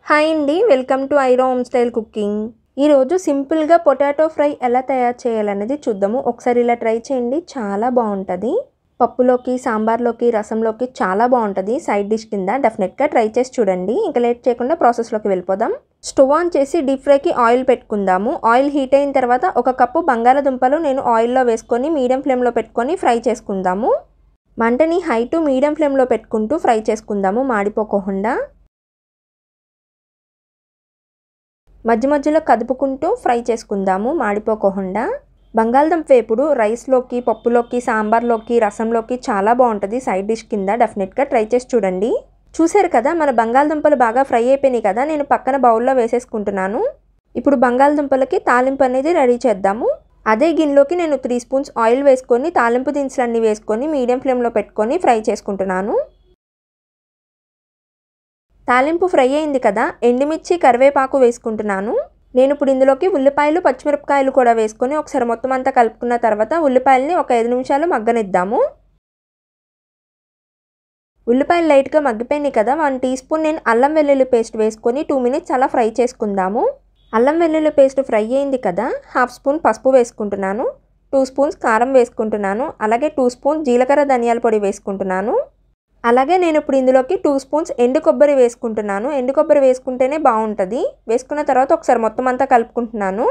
Hi అండి, welcome to Aira home style cooking. ఈరోజు సింపుల్గా పొటాటో ఫ్రై ఎలా తయారు చేయాలనేది చూద్దాము. ఒకసారి ఇలా ట్రై చేయండి, చాలా బాగుంటుంది. పప్పులోకి, సాంబార్లోకి, రసంలోకి చాలా బాగుంటుంది. సైడ్ డిష్ కింద డెఫినెట్గా ట్రై చేసి చూడండి. ఇంకా లేట్ చేయకుండా ప్రాసెస్లోకి వెళ్ళిపోదాం. స్టవ్ ఆన్ చేసి డీప్ ఫ్రైకి ఆయిల్ పెట్టుకుందాము. ఆయిల్ హీట్ అయిన తర్వాత ఒక కప్పు బంగాళదుంపలు నేను ఆయిల్లో వేసుకొని మీడియం ఫ్లేమ్లో పెట్టుకొని ఫ్రై చేసుకుందాము. మంటని హై టు మీడియం ఫ్లేమ్లో పెట్టుకుంటూ ఫ్రై చేసుకుందాము, మాడిపోకుండా. మధ్య మధ్యలో కదుపుకుంటూ ఫ్రై చేసుకుందాము, మాడిపోకుండా. బంగాళదుంప వేపుడు రైస్లోకి, పప్పులోకి, సాంబార్లోకి, రసంలోకి చాలా బాగుంటుంది. సైడ్ డిష్ కింద డెఫినెట్గా ట్రై చేసి చూడండి. చూసారు కదా, మన బంగాళదుంపలు బాగా ఫ్రై అయిపోయినాయి కదా, నేను పక్కన బౌల్లో వేసేసుకుంటున్నాను. ఇప్పుడు బంగాళదుంపలకి తాలింపు అనేది రెడీ చేద్దాము. అదే గిన్నెలోకి నేను 3 స్పూన్స్ ఆయిల్ వేసుకొని తాలింపు దినుసులన్నీ వేసుకొని మీడియం ఫ్లేమ్లో పెట్టుకొని ఫ్రై చేసుకుంటున్నాను. తాలింపు ఫ్రై అయింది కదా, ఎండుమిర్చి, కరివేపాకు వేసుకుంటున్నాను. నేను ఇప్పుడు ఇందులోకి ఉల్లిపాయలు, పచ్చిమిరపకాయలు కూడా వేసుకొని ఒకసారి మొత్తం అంతా కలుపుకున్న తర్వాత ఉల్లిపాయలని ఒక 5 నిమిషాలు మగ్గనిద్దాము. ఉల్లిపాయలు లైట్గా మగ్గిపోయినాయి కదా, 1 టీ స్పూన్ నేను అల్లం వెల్లుల్లి పేస్ట్ వేసుకొని 2 మినిట్స్ అలా ఫ్రై చేసుకుందాము. అల్లం వెల్లుల్లి పేస్ట్ ఫ్రై అయింది కదా, 1/2 స్పూన్ పసుపు వేసుకుంటున్నాను, 2 స్పూన్స్ కారం వేసుకుంటున్నాను, అలాగే 2 స్పూన్స్ జీలకర్ర ధనియాల పొడి వేసుకుంటున్నాను. అలాగే నేను ఇప్పుడు ఇందులోకి 2 స్పూన్స్ ఎండు కొబ్బరి వేసుకుంటున్నాను. ఎండు కొబ్బరి వేసుకుంటేనే బాగుంటుంది. వేసుకున్న తర్వాత ఒకసారి మొత్తం అంతా కలుపుకుంటున్నాను.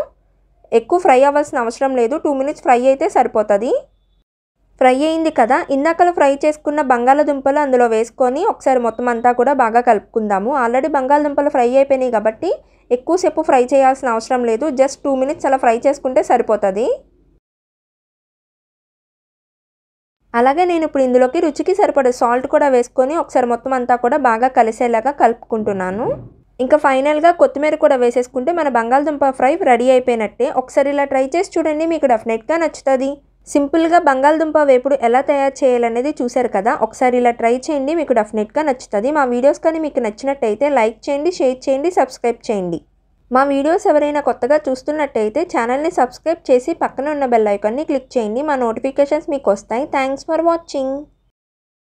ఎక్కువ ఫ్రై అవ్వాల్సిన అవసరం లేదు, 2 మినిట్స్ ఫ్రై అయితే సరిపోతుంది. ఫ్రై అయింది కదా, ఇందాకలో ఫ్రై చేసుకున్న బంగాళదుంపలు అందులో వేసుకొని ఒకసారి మొత్తం అంతా కూడా బాగా కలుపుకుందాము. ఆల్రెడీ బంగాళదుంపలు ఫ్రై అయిపోయినాయి కాబట్టి ఎక్కువసేపు ఫ్రై చేయాల్సిన అవసరం లేదు. జస్ట్ 2 మినిట్స్ అలా ఫ్రై చేసుకుంటే సరిపోతుంది. అలాగే నేను ఇప్పుడు ఇందులోకి రుచికి సరిపడే సాల్ట్ కూడా వేసుకొని ఒకసారి మొత్తం అంతా కూడా బాగా కలిసేలాగా కలుపుకుంటున్నాను. ఇంకా ఫైనల్గా కొత్తిమీర కూడా వేసేసుకుంటే మన బంగాళదుంప ఫ్రై రెడీ అయిపోయినట్టే. ఒకసారి ఇలా ట్రై చేసి చూడండి, మీకు డెఫినెట్గా నచ్చుతుంది. సింపుల్గా బంగాళదుంప వేపుడు ఎలా తయారు చేయాలనేది చూశారు కదా, ఒకసారి ఇలా ట్రై చేయండి, మీకు డెఫినెట్గా నచ్చుతుంది. మా వీడియోస్ కానీ మీకు నచ్చినట్టయితే లైక్ చేయండి, షేర్ చేయండి, సబ్స్క్రైబ్ చేయండి. మా వీడియోస్ ఎవరైనా కొత్తగా చూస్తున్నట్టయితే ఛానల్ని సబ్స్క్రైబ్ చేసి పక్కన ఉన్న బెల్ ఐకాన్ని క్లిక్ చేయండి. మా నోటిఫికేషన్స్ మీకు వస్తాయి. Thanks for watching.